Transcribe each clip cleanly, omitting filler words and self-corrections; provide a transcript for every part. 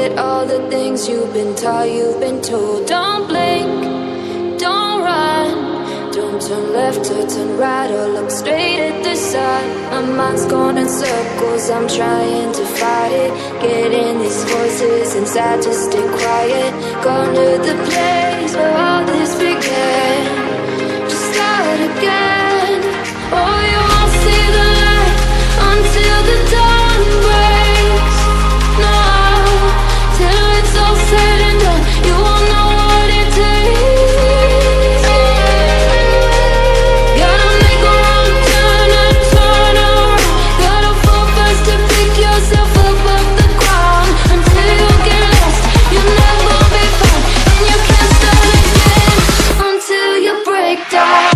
forget all the things you've been taught, you've been told. Don't blink, don't run, don't turn left or turn right or look straight at the sun. My mind's going in circles, I'm trying to fight it. Getting these voices inside to stay quiet. Gone to the place where all this began. Just start again. Oh, you won't see the light until the dawn breaks. No, till it's all said and done, you won't know what it takes. Gotta make a wrong turn and turn around. Gotta fall fast to pick yourself up off the ground. Until you get lost, you'll never be found. And you can't start again until you break down.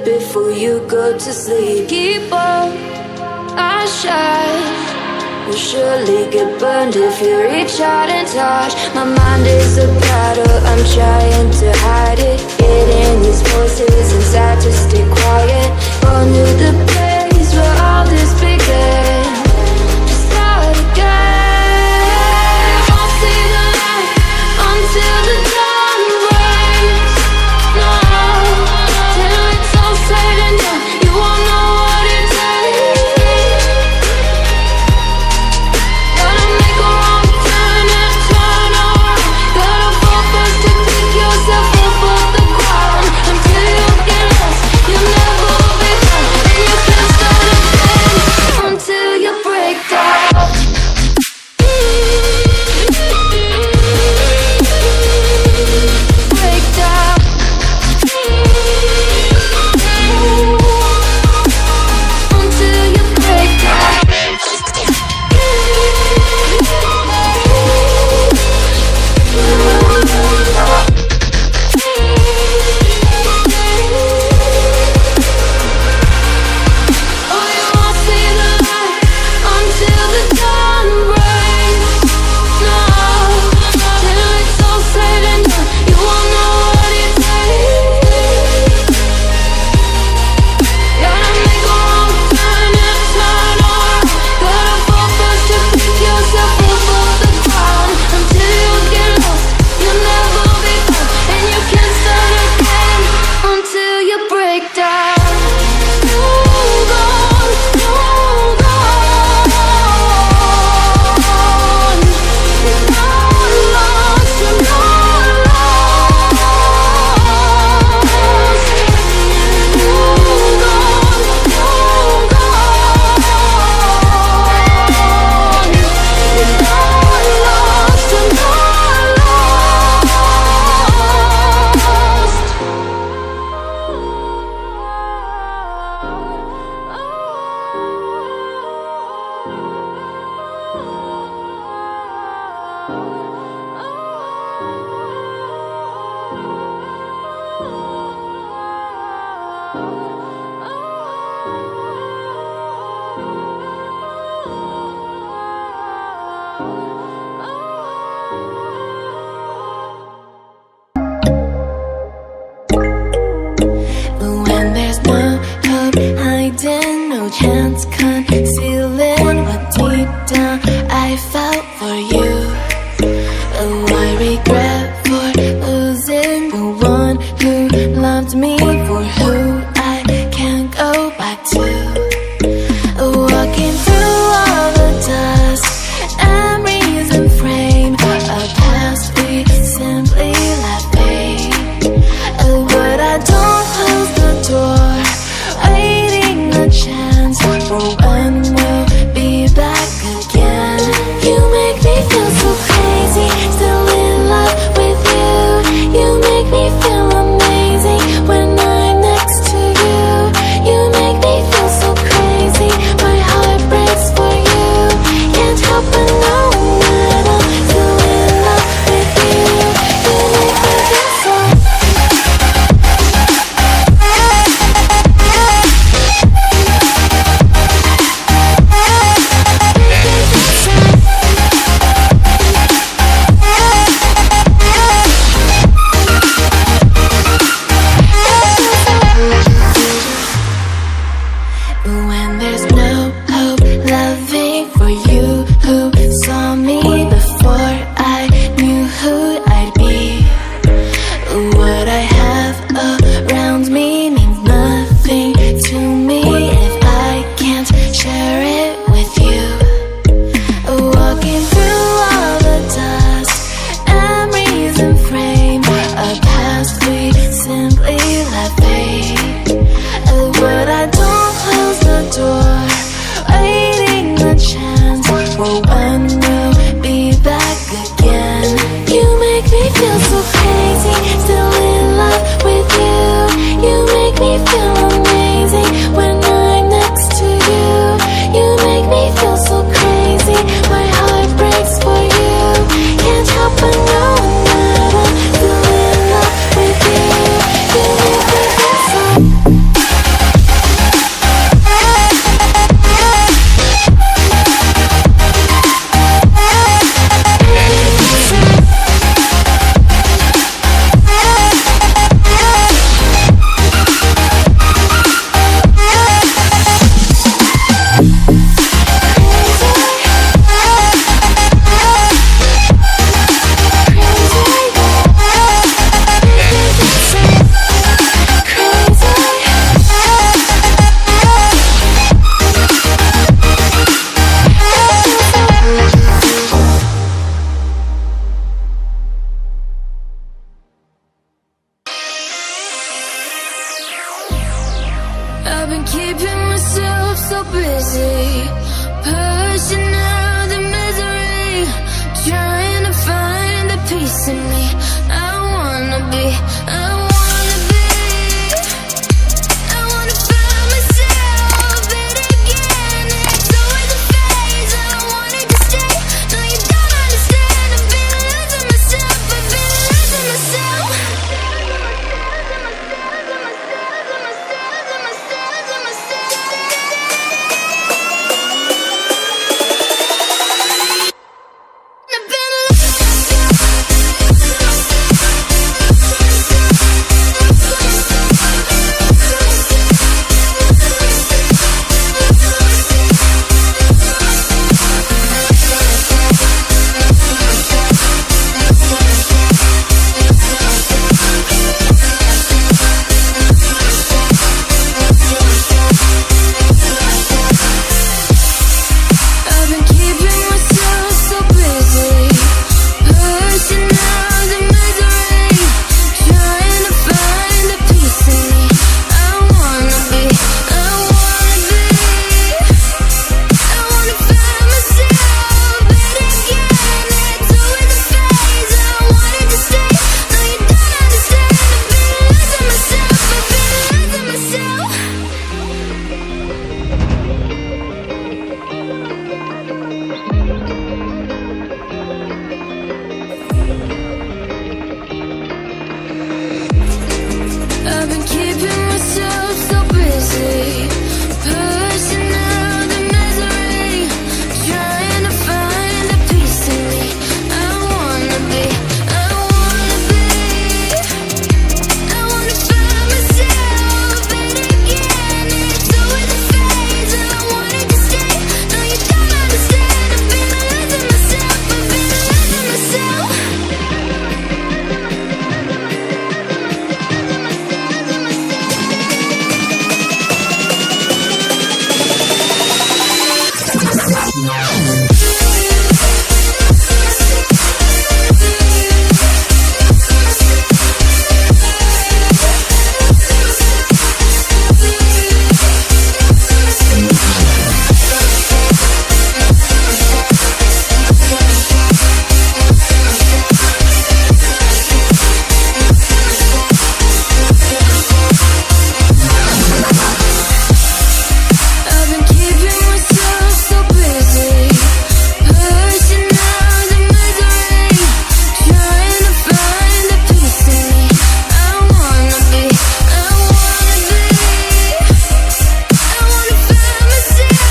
Before you go to sleep, keep on our shine. You'll surely get burned if you reach out and touch. My mind is a battle, I'm trying to hide it. Getting these voices inside to stay quiet. Gone to the place where all this began. Just start again. Won't see the light until the dawn breaks. No, till it's all said and done, you won't know what it takes. Gotta make a wrong turn and turn around. Gotta fall fast to pick yourself up off the ground. Until you get lost, you'll never be found. And you can't start again until you break down. Break down. Until you break down. Oh, you won't see the light until the dawn breaks. No, till it's all said and done, you won't know what it takes. Gotta make a wrong turn and turn around. Gotta fall fast to pick yourself up off the ground. Until you get lost, you'll never be found. And you can't start again until you break down. Hold on, hold on. You're not lost, you're not lost. Hold on, hold on. You're not lost, you're not when there's no hope hiding, no chance concealing what deep down I felt for you. Oh, I regret for losing the one who loved me, for who I can't go back to. Walking through all the dust, memories and frame, a past we simply let fade. Oh, but I don't close the door, waiting a chance for when we'll be back again. You make me feel so crazy, still in love with you. You make me feel amazing when I'm next to you. You make me feel so crazy, my heart breaks for you. Can't help but know there's no hope loving for you who saw me before I knew who I'd be. What I have around me means nothing to me if I can't share it with you. Walking through all the dust, memories and frame, a past we simply let fade. But I don't close the door, waiting a chance for when we'll be back again. You make me feel so crazy, still in love with you. You make me feel amazing when I'm next to you. You make me feel so crazy, my heart breaks for you. Can't help but knowing that I'm still in love with you. You make me feel so I've been keeping myself so busy, pushing out the misery, trying to find a piece in me. I wanna be, I wanna be, I wanna find myself, but again it's always a phase. I wanted to stay, no you don't understand. I've been losing myself, I've been losing myself. I've been keeping myself so busy, pushing out the misery, trying to find a piece in me. I wanna be, I wanna be, I wanna find myself, but again it's always a phase. I wanted to stay, no you don't understand. I've been losing myself, I've been losing myself. I've been keeping myself so busy, pushing out the misery, trying to find a piece in me. I wanna be, I wanna be, I wanna find myself,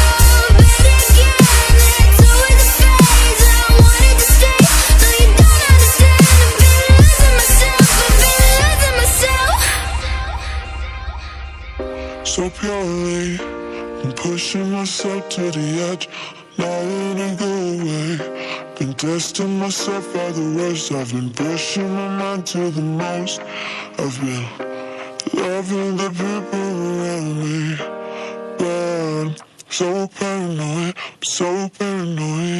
but again it's always a phase. I wanted to stay, no you don't understand. I've been losing myself, I've been losing myself. So purely I'm pushing myself to the edge, not wanna go away. Been testing myself by the worst. I've been pushing my mind to the most. I've been loving the people around me, but I'm so paranoid, so paranoid.